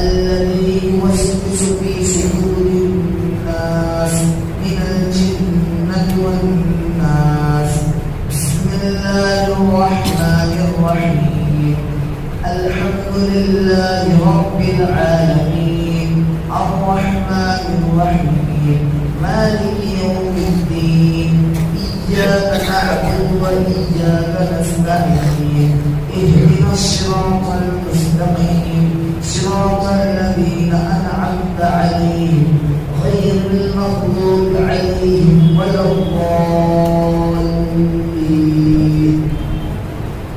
الذي يوسوس في صدور الناس لله رب العالمين الرحمن الرحيم مالك يوم الدين إياك نعبد وإياك نستعين اهدنا الصراط المستقيم صراط الذين أنعمت عليهم غير المغضوب عليهم ولا الضالين.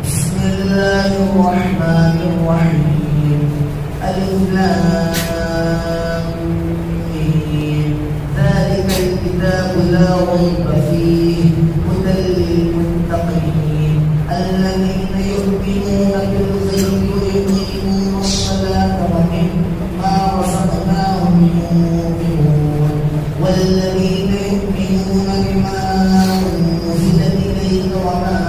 بسم الله الرحمن الرحيم ألف لام ميم ذلك الكتاب لا ريب فيه هدى للمتقين الذين يؤمنون بالغيب ويقيمون الصلاة ومما رزقناهم ينفقون والذين يؤمنون بما أنزل إليك وما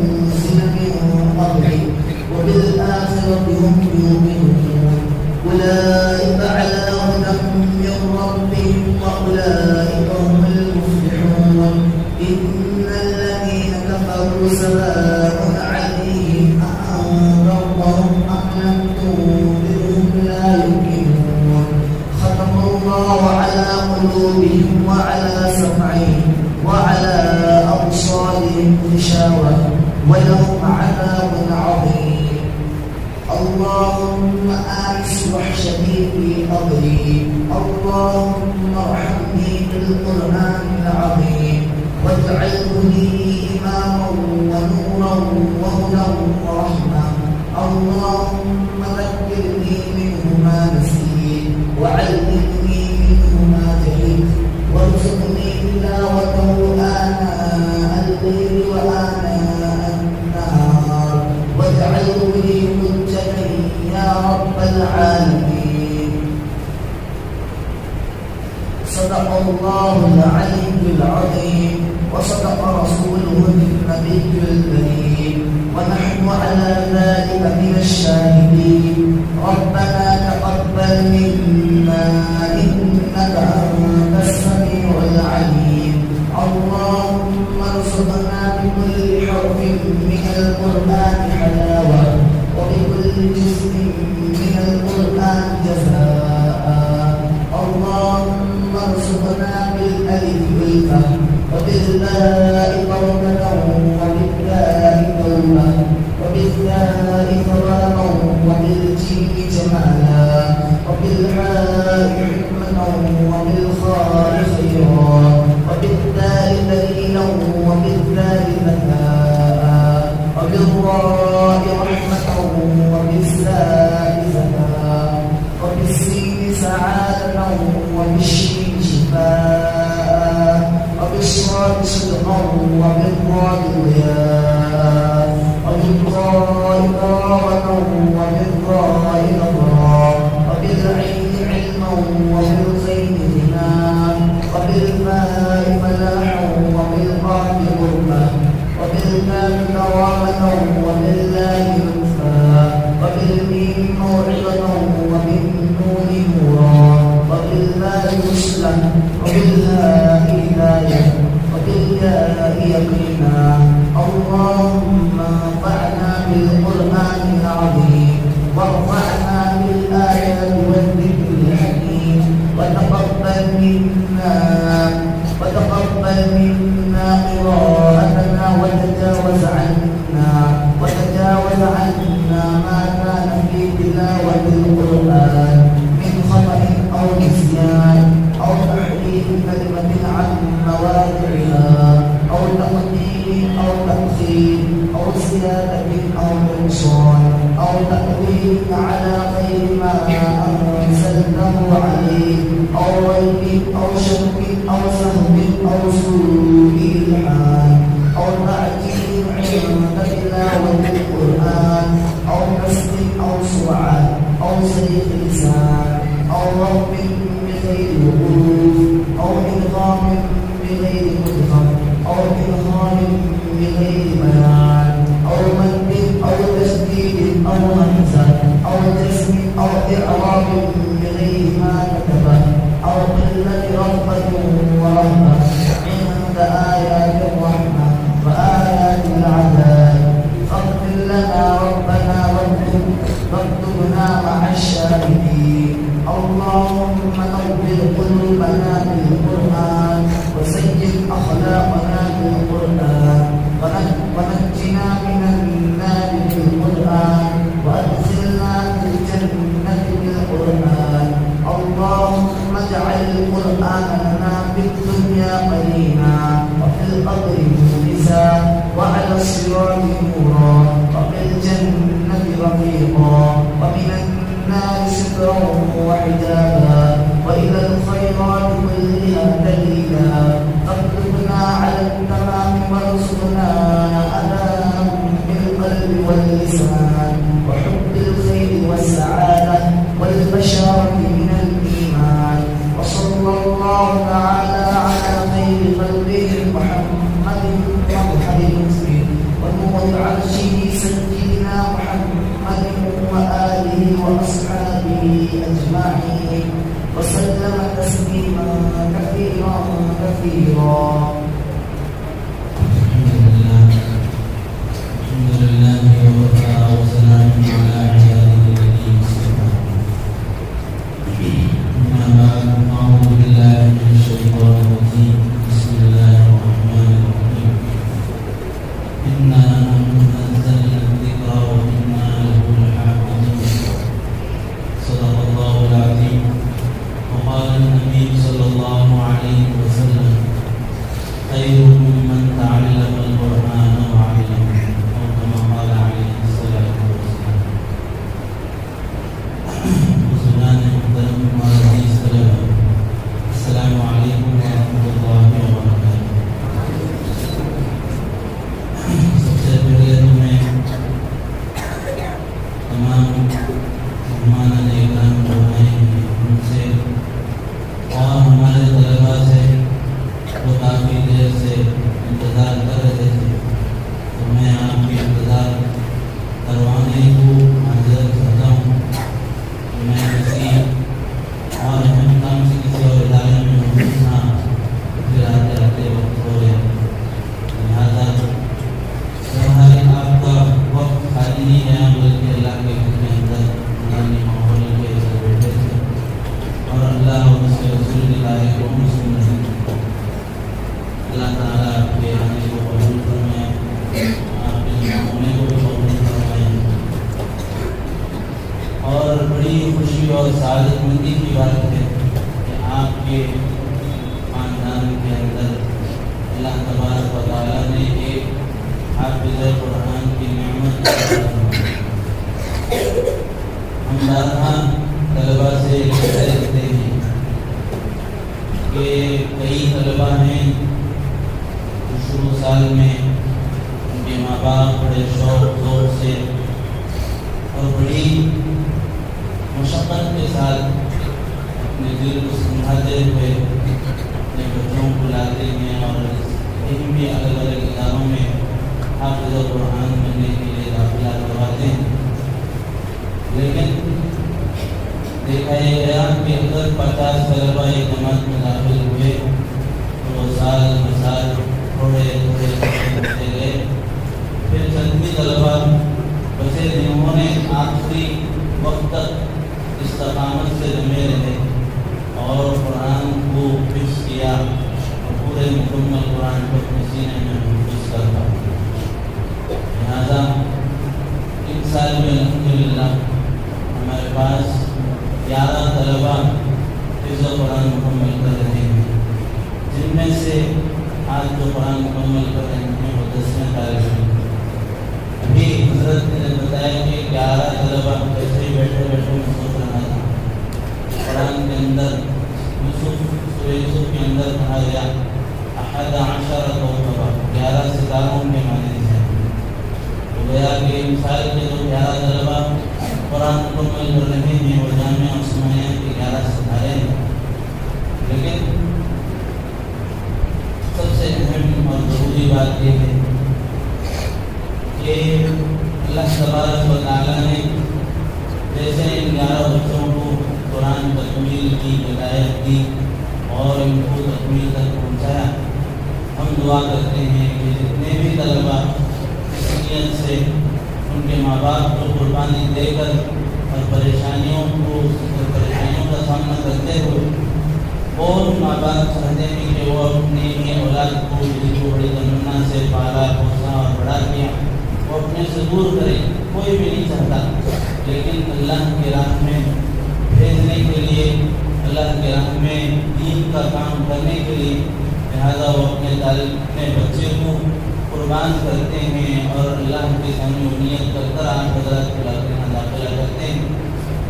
أنزل من قبلك وبالآخرة هم يؤمنون أولئك على هدى من ربهم وأولئك هم المفلحون. إن الذين كفروا سواء عليهم أأنذرتهم أم لم تنذرهم لا يؤمنون ختم الله على قلوبهم وعلى سمعهم وعلى أبصارهم غشاوة ولهم عذاب عظيم. اللهم آنس وحشتي في قبري اللهم ارحمني بالقرآن العظيم واجعله لي إماما ونورا وهدى ورحمة. اللهم ذكرني منه ما نسيت وعلمني منه ما جهلت وارزقني تلاوته آناء الليل وآناء النهار واجعله لي حجة يا رب العالمين. صدق الله العلي العظيم وصدق رسوله النبي الكريم ونحن على ذلك من الشاهدين. ربنا تقبل منا إنك أنت السميع العليم. اللهم ارزقنا بكل حرف من القرآن حلاوة وبكل جزء من القرآن جزاء. اللهم ارزقنا بالألف والفاء وبالباء بركة وبالتاء توبة وبالثاء ثوابا وبالجيم جمالا وبالحاء حكمة وبالخاء خيرا وبالدال دليلا وبالذال ذكاء وبالراء رحمة وبالساء زكاء وبالسين سعادة وبالشين شفاء وبالصاد صدقا وبالضاد ضياء وبالضاء كرامة وبالضاء نظرا وبالعين علما وبالخير غنى وبالماء فلاحا وبالقاف غربا وبالكاف كرامة وبالله لطفا وبالميم موعظة وبالنون نورا وبالباء رشدا وبالهاء هداية وبالياء يقينا. اللهم انفعنا بالقرآن العظيم وارفعنا بالآيات والذكر الحكيم وتقبل منا قراءتنا وتجاوز عنا ما كان في تلاوة القرآن من خطأ أو نسيان أو تحريف كلمة عن مواضعها أو تقديم أو تأخير أو زيادة أو نقصان أو تأويل على غير ما أنزلته عليه أو ريب أو شك أو سهو أو سوء الحال أو تعجيل عند تلاوة القرآن أو كسر أو سرعة أو سيف لسان أو رب بغير وقوف أو إدغام بغير مدغم أو إدغام بغير بيان أو مد أو تشديد أو همزة أو جسم أو إعراب بغير ما كتب أو قلة رغبة ورهبة عند آيات الرحمة وآيات العذاب. فاغفر لنا ربنا واكتب قلوبنا بالقرآن وزين أخلاقنا بالقرآن ونجنا من النار بالقرآن وأدخلنا في الجنة بالقرآن. اللهم اجعل القرآن لنا في الدنيا قرينا وفي القبر مونسا وعلى الصراط نورا وفي الجنة رفيقا ومن النار سترا وحجابا وإلى الخيرات كلها دليلا. اكتبنا على التمام وارزقنا أداء بالقلب واللسان وحب الخير والسعادة والبشارة من الإيمان. وصلى الله تعالى على خير خلقه محمد المسلم ونور عرشه سيدنا محمد وآله وأصحابه أجمعين وسلم تسليما كثيرا كثيرا. الحمد لله وكفى وسلام على عباده الذين اصطفى. أما بعد أعوذ بالله من الشيطان الرجيم. بسم الله الرحمن الرحيم. إنا نزلنا الذكر وإنا له لحافظون. صدق الله العظيم. وقال النبي صلى الله عليه وسلم: خيركم من تعلم القرآن وعلمه، أو كما قال عليه الصلاة والسلام. بزرگان محترم ہمارے السلام علیکم ورحمۃ اللہ وبرکاتہ. سب سے پہلے تو میں تمام مہمان اکرام جو ہیں ان سے اور ہمارے طلباء سے وہ کافی دیر سے انتظار کر رہے تھے، تو میں آپ کی انتظار کروانے کو حاضر کرتا ہوں. میں کسی اور اہم کام سے کسی اور ادارے میں موجود تھا، پھر آتے آتے وقت ہو گیا. لہٰذا آپ کا وقت خالی نہیں ہے بلکہ اللہ کے حکم کے اندر نورانی ماحول کے اندر بیٹھے تھے اور اللہ اور اس کے رسول کی باتیں کو سن رہے تھے. اللہ تعالیٰ آپ کے آنے کو قبول فرمائے، آپ کے ہونے کو بھی قبول فرمائے. اور بڑی خوشی اور سعادت مندی کی بات ہے کہ آپ کے خاندان کے اندر اللہ تبارک و تعالیٰ نے ایک حافظ قرآن کی نعمت ہم بارہا طلباء سے کہتے رہتے ہیں کہ کئی طلباء ہیں شروع سال میں ان کے ماں باپ بڑے شوق ذوق سے اور بڑی مشقت کے ساتھ اپنے دل کو سمجھاتے ہوئے اپنے بچوں کو لاتے ہیں اور ان بھی الگ الگ اداروں میں حافظ قرآن بننے کے لیے داخلہ کرواتے ہیں. لیکن دیکھا یہ گیا کہ اگر 50 طلباء ایک جماعت میں داخل ہوئے تو وہ سال مسال تھوڑے ہوتے گئے. پھر چندی طلباء بچے جنہوں نے آخری وقت تک استقامت سے جمے رہے اور قرآن کو حفظ کیا اور پورے مکمل قرآن کو اپنے سینے میں محفوظ کر پایا. لہٰذا ان سال میں الحمدللہ ہمارے پاس 11 طلباء حفظ قرآن مکمل کر رہے ہیں، جن میں سے آج جو قرآن مکمل کر رہے ہیں وہ 10ویں طالب علم. ابھی حضرت نے بتایا کہ 11 طلباء ایسے ہی بیٹھے بیٹھے میں سوچ رہا تھا. قرآن کے اندر سورہ یوسف کے اندر کہا گیا 11 کوكبا، 11 ستاروں کے معنی ہیں. تو گویا کہ مثال کے جو 11 طلباء قرآن مکمل کر رہے ہیں وہ جامعہ عثمانیہ کے 11 ستارے ہیں. لیکن سب سے اہم اور ضروری بات یہ ہے کہ اللہ تبارک و تعالیٰ نے جیسے ان 11 بچوں کو قرآن تکمیل کی ہدایت دی اور ان کو تکمیل تک پہنچایا. ہم دعا کرتے ہیں کہ جتنے بھی طلباء اس نیت سے ان کے ماں باپ کو قربانی دے کر اور پریشانیوں کا سامنا کرتے ہوئے اور ماں باپ چاہتے ہیں کہ وہ اپنی اولاد کو جس کو بڑی تمنا سے پالا پوسا اور بڑا کیا وہ اپنے سے دور کرے، کوئی بھی نہیں چاہتا، لیکن اللہ کی راہ میں بھیجنے کے لیے، اللہ کی راہ میں دین کا کام کرنے کے لیے لہٰذا وہ اپنے بچے کو قربان کرتے ہیں اور اللہ کے سامنے نیت کر کر آپ حضرات کے علاقے میں داخلہ کرتے ہیں۔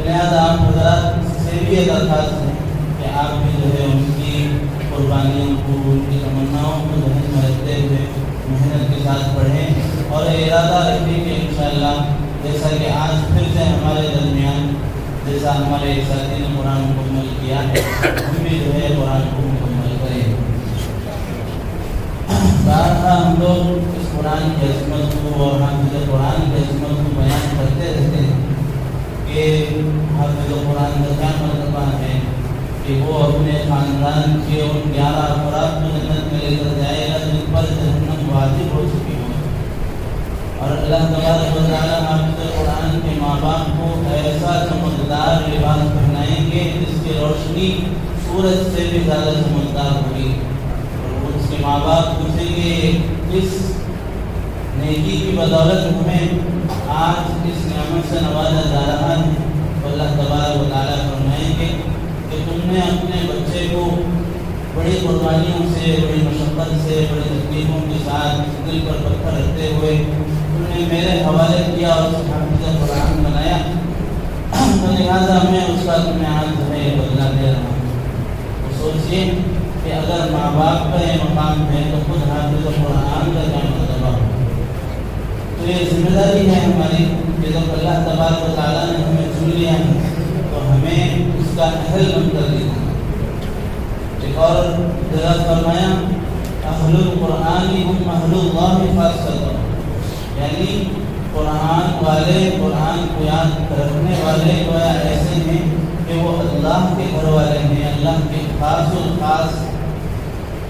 لہٰذا آپ حضرات سے بھی درخواست ہے کہ آپ بھی جو ہے ان کی قربانیوں کو، ان کی تمناؤں کو ذہن میں رکھتے ہوئے محنت کے ساتھ پڑھیں اور ارادہ رکھیں کہ انشاءاللہ جیسا کہ آج پھر سے ہمارے درمیان جیسا ہمارے ساتھی نے قرآن مکمل کیا ہے ہم بھی جو ہے قرآن کو مکمل کریں۔ بارہا ہم لوگ اس قرآن کی عظمت کو اور حافظ قرآن کی عظمت کو بیان کرتے رہتے ہیں کہ حافظ قرآن کا کیا مرتبہ ہے کہ وہ اپنے خاندان کے ان 11 افراد کو جنت میں لے کر جائے گا جن پر جہنم واجب ہو چکی ہو، اور اللہ تبارک و تعالیٰ حافظ قرآن کے ماں باپ کو ایسا چمکدار لباس پہنائیں گے جس کی روشنی سورج سے بھی زیادہ چمکدار ہوگی، اور اس کے ماں باپ پوچھیں گے اس نیکی کی بدولت ہمیں آج اس نعمت سے نوازا جا رہا ہے، تو اللہ تبارک و تعالیٰ فرمائیں گے کہ تم نے اپنے بچے کو بڑی قربانیوں سے، بڑی مشقت سے، بڑی تکلیفوں کے ساتھ دل پر پتھر رکھتے ہوئے تم نے میرے حوالے کیا اور اس حافظ قرآن بنایا، تو لہٰذا میں اس کا تمہیں آج تمہیں بدلا دے رہا ہوں۔ تو سوچیے کہ اگر ماں باپ کا یہ مقام ہے تو خود حافظ قرآن کا کیا مرتبہ ہو۔ تو یہ ذمہ داری ہے ہماری کہ جب اللہ تبارک و تعالیٰ نے ہمیں چن لیا ہے تو ہمیں اس کا اہل بن کر دینا۔ ایک اور جگہ فرمایا اہل القرآن ہم اہل اللہ خاصۃ، یعنی قرآن والے، قرآن کو یاد رکھنے والے گویا ایسے ہیں کہ وہ اللہ کے گھر والے ہیں، اللہ کے خاص الخاص۔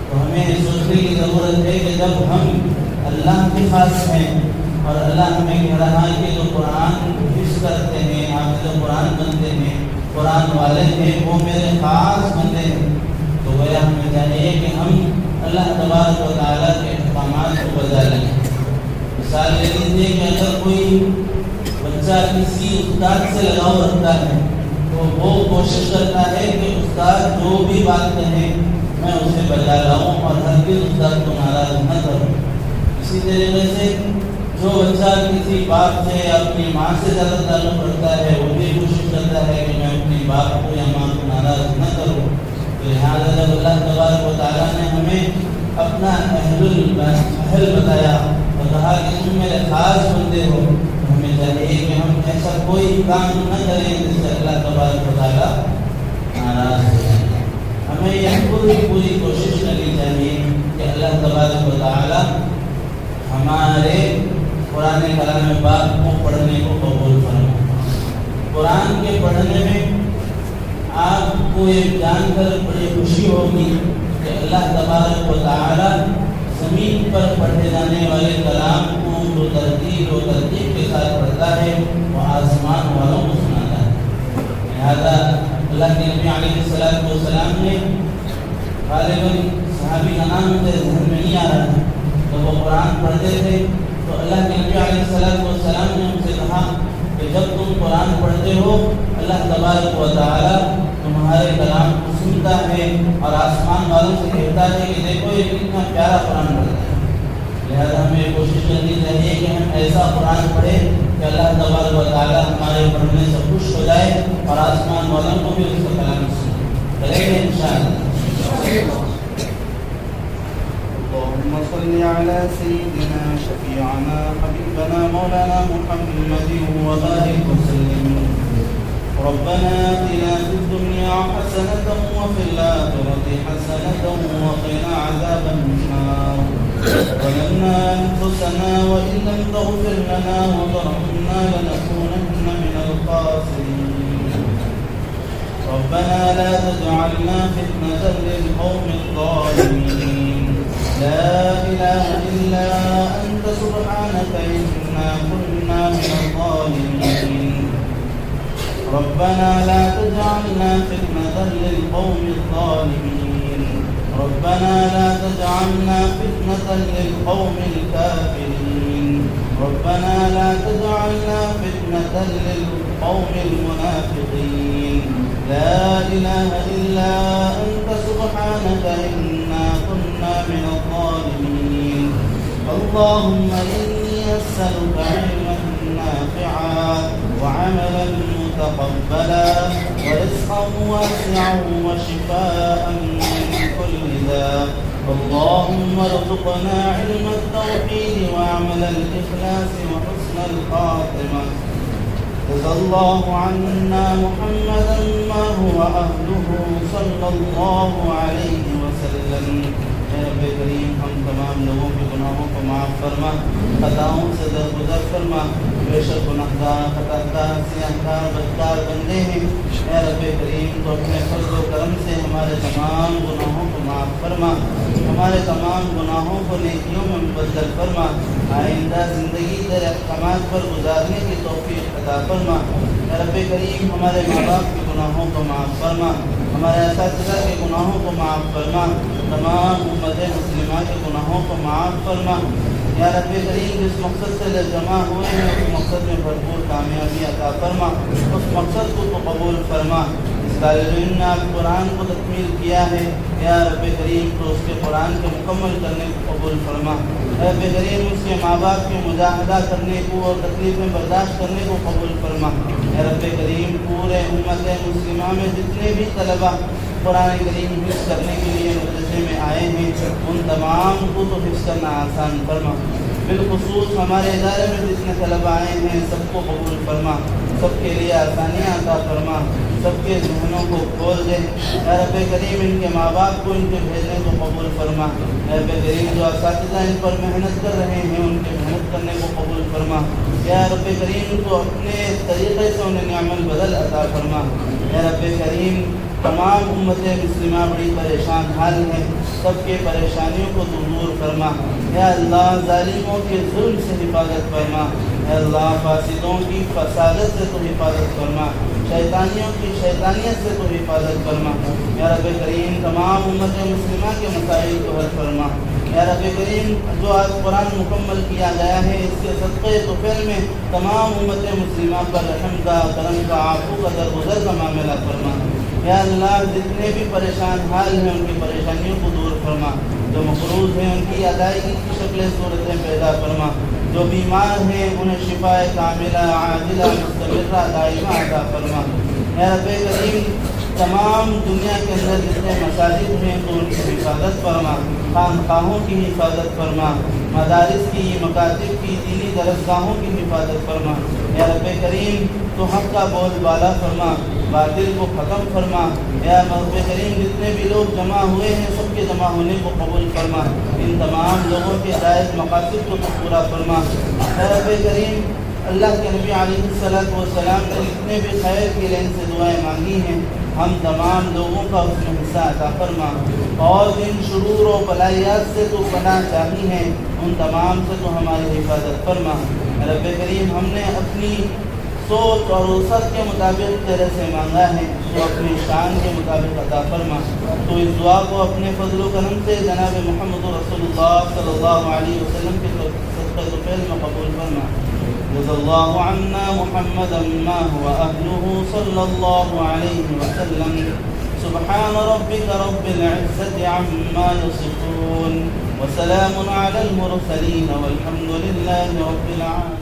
تو ہمیں سوچنے کی ضرورت ہے کہ جب ہم اللہ کے خاص ہیں اور اللہ ہمیں کہہ رہا ہے کہ جو قرآن حفظ کرتے ہیں، حافظ قرآن بنتے ہیں، قرآن والے ہیں، وہ میرے خاص بندے ہیں، تو گویا ہمیں چاہیے کہ ہم اللہ تبارک و تعالیٰ کے احکامات کو بجا لیں۔ مثال لے لیجیے کہ اگر کوئی بچہ کسی استاد سے لگاؤ رکھتا ہے تو وہ کوشش کرتا ہے کہ استاد جو بھی بات کہیں میں اسے بجا لاؤں اور ہرگز استاد کو ناراض نہ کروں۔ اسی طریقے سے جو بچہ کسی باپ سے یا اپنی ماں سے زیادہ تعلق رکھتا ہے وہ بھی کوشش کرتا ہے کہ میں اپنی باپ کو یا ماں کو ناراض نہ کروں۔ تو لہٰذا جب اللہ تبارک و تعالیٰ نے ہمیں اپنا اہل بتایا اور کہا کہ تم میرے خاص بندے ہو، تو ہمیں چاہیے کہ ہم ایسا کوئی کام نہ کریں جس سے اللہ تبارک و تعالیٰ ناراض ہو جائے۔ ہمیں یہ پوری کوشش کرنی چاہیے کہ اللہ تبارک و تعالیٰ ہمارے قرآن کلام پاک کو پڑھنے کو قبول فرمائے۔ قرآن کے پڑھنے میں آپ کو یہ جان کر بڑی خوشی ہوگی کہ اللہ تبارک و تعالیٰ زمین پر پڑھے جانے والے کلام کو جو ترتیب و ترتیب کے ساتھ پڑھتا ہے وہ آسمان والوں کو سناتا ہے۔ لہٰذا اللہ کے نبی علیہ السلام نے غالباً صحابی کا نام مجھے ذہن میں نہیں آ رہا ہے، جب وہ قرآن پڑھتے تھے تو اللہ کے نبی علیہ السلام نے ان سے کہا کہ جب تم قرآن پڑھتے ہو اللہ تبارک و تعالیٰ تمہارے کلام کو سنتا ہے اور آسمان والوں سے کہتا ہے کہ دیکھو یہ کتنا پیارا قرآن پڑھتا ہے۔ لہٰذا ہمیں کوشش کرنی چاہیے کہ ہم ایسا قرآن پڑھیں کہ اللہ تبارک و تعالیٰ ہمارے پڑھنے سے خوش ہو جائے اور آسمان والوں کو بھی اس کا کلام سنیں۔ کریں گے انشاءاللہ۔ اللهم صل على سيدنا شفيعنا حبيبنا مولانا محمد وبارك وسلم۔ ربنا آتنا في الدنيا حسنة وفي الآخرة حسنة وقنا عذاب النار۔ ظلمنا أنفسنا وإن لم تغفر لنا وترحمنا لنكونن من الخاسرين۔ ربنا لا تجعلنا فتنة للقوم الظالمين۔ لا إله إلا أنت سبحانك إنا كنا من الظالمين۔ ربنا لا تجعلنا فتنة للقوم الظالمين ربنا لا تجعلنا فتنة للقوم الكافرين ربنا لا تجعلنا فتنة للقوم المنافقين لا إله إلا أنت سبحانك إنا كنا من الظالمين اللهم إني أسألك علما نافعا وعملا متقبلا ورزقا واسعا وشفاء من كل داء اللهم ارزقنا علم التوحيد وعمل الإخلاص وحسن الخاتمة جزا الله عنا محمدا ما هو أهله صلى الله عليه وسلم اے رب کریم ہم تمام لوگوں کے گناہوں کو معاف فرما خطاؤں سے درگزر فرما بے شک گناہگار خطاکار سیاہکار بدکار بندے ہیں اے رب کریم تو اپنے فضل و کرم سے ہمارے تمام گناہوں کو معاف فرما ہمارے تمام گناہوں کو نیکیوں میں مبدل فرما آئندہ زندگی تیرے احکامات پر گزارنے کی توفیق عطا فرما اے رب کریم ہمارے ماں باپ کے گناہوں کو معاف فرما ہمارے اساتذہ کے گناہوں کو معاف فرما تمام امت مسلمہ کے گناہوں کو معاف فرما یا رب کریم جس مقصد سے جمع ہوئے ہیں اس مقصد میں بھرپور کامیابی عطا فرما اس مقصد کو تو قبول فرما اس طالب علم نے آپ قرآن کو تکمیل کیا ہے یا رب کریم تو اس کے قرآن کے مکمل کرنے کو قبول فرما رب کریم اس کے ماں باپ کے مجاہدہ کرنے کو اور تکلیفیں برداشت کرنے کو قبول فرما اے رب کریم پورے امت مسلمہ میں جتنے بھی طلبہ قرآن کریم حفظ کرنے کے لیے مدرسے میں آئے ہیں ان تمام کو تو حفظ کرنا آسان فرما بالخصوص ہمارے ادارے میں جتنے طلبہ آئے ہیں سب کو قبول فرما سب کے لیے آسانیاں عطا فرما سب کے ذہنوں کو کھول دے اے رب کریم ان کے ماں باپ کو ان کے بھیجنے کو قبول فرما اے رب کریم جو اساتذہ ان پر محنت کر رہے ہیں ان کے محنت کرنے کو قبول فرما یا رب کریم تو اپنے طریقے سے انہیں عمل بدل عطا فرما اے رب کریم تمام امت مسلمہ بڑی پریشان حال ہے سب کے پریشانیوں کو دور فرما اے اللہ ظالموں کے ظلم سے حفاظت فرما اے اللہ فاسدوں کی فسادت سے تو حفاظت فرما شیطانیوں کی شیطانیت سے تو حفاظت فرما یا رب کریم تمام امت مسلمہ کے مسائل کو حل فرما یا رب کریم جو آج قرآن مکمل کیا گیا ہے اس کے صدقے تو پھر میں تمام امت مسلمہ پر رحم کا کرم کا عفو کا درگزر کا معاملہ فرما یا اللہ جتنے بھی پریشان حال ہیں ان کی پریشانیوں کو دور فرما جو مقروض ہیں ان کی ادائیگی کی شکلیں صورتیں پیدا فرما جو بیمار ہیں انہیں شفا کاملہ عاجلہ مستمرہ دائمہ عطا فرما یا رب کریم تمام دنیا کے اندر جتنے مساجد ہیں تو ان کی حفاظت فرما خانقاہوں کی حفاظت فرما مدارس کی مکاتب کی دینی درسگاہوں کی حفاظت فرما یا رب کریم تو حق کا بول بالا فرما باطل کو ختم فرما یا رب کریم جتنے بھی لوگ جمع ہوئے ہیں سب کے جمع ہونے کو قبول فرما ان تمام لوگوں کے جائز مقاصد کو پورا فرما یا رب کریم اللہ کے نبی علیہ السلام نے جتنے بھی خیر کی لین سے دعائیں مانگی ہیں ہم تمام لوگوں کا اس میں حصہ عطا فرما اور جن شرور و بلائیات سے تو پناہ چاہی ہیں ان تمام سے تو ہماری حفاظت فرما رب کریم ہم نے اپنی سوچ اور وسعت کے مطابق تیرے سے مانگا ہے تو اپنی شان کے مطابق عطا فرما تو اس دعا کو اپنے فضل و کرم سے جناب محمد رسول اللہ صلی اللہ علیہ وسلم کے صدقہ طفیل میں قبول فرما جزا اللہ عنا محمدا ما هو أهله صلی اللہ علیہ وسلم سبحان ربك رب العزة عما يصفون وسلام على المرسلين والحمد لله رب العالمين.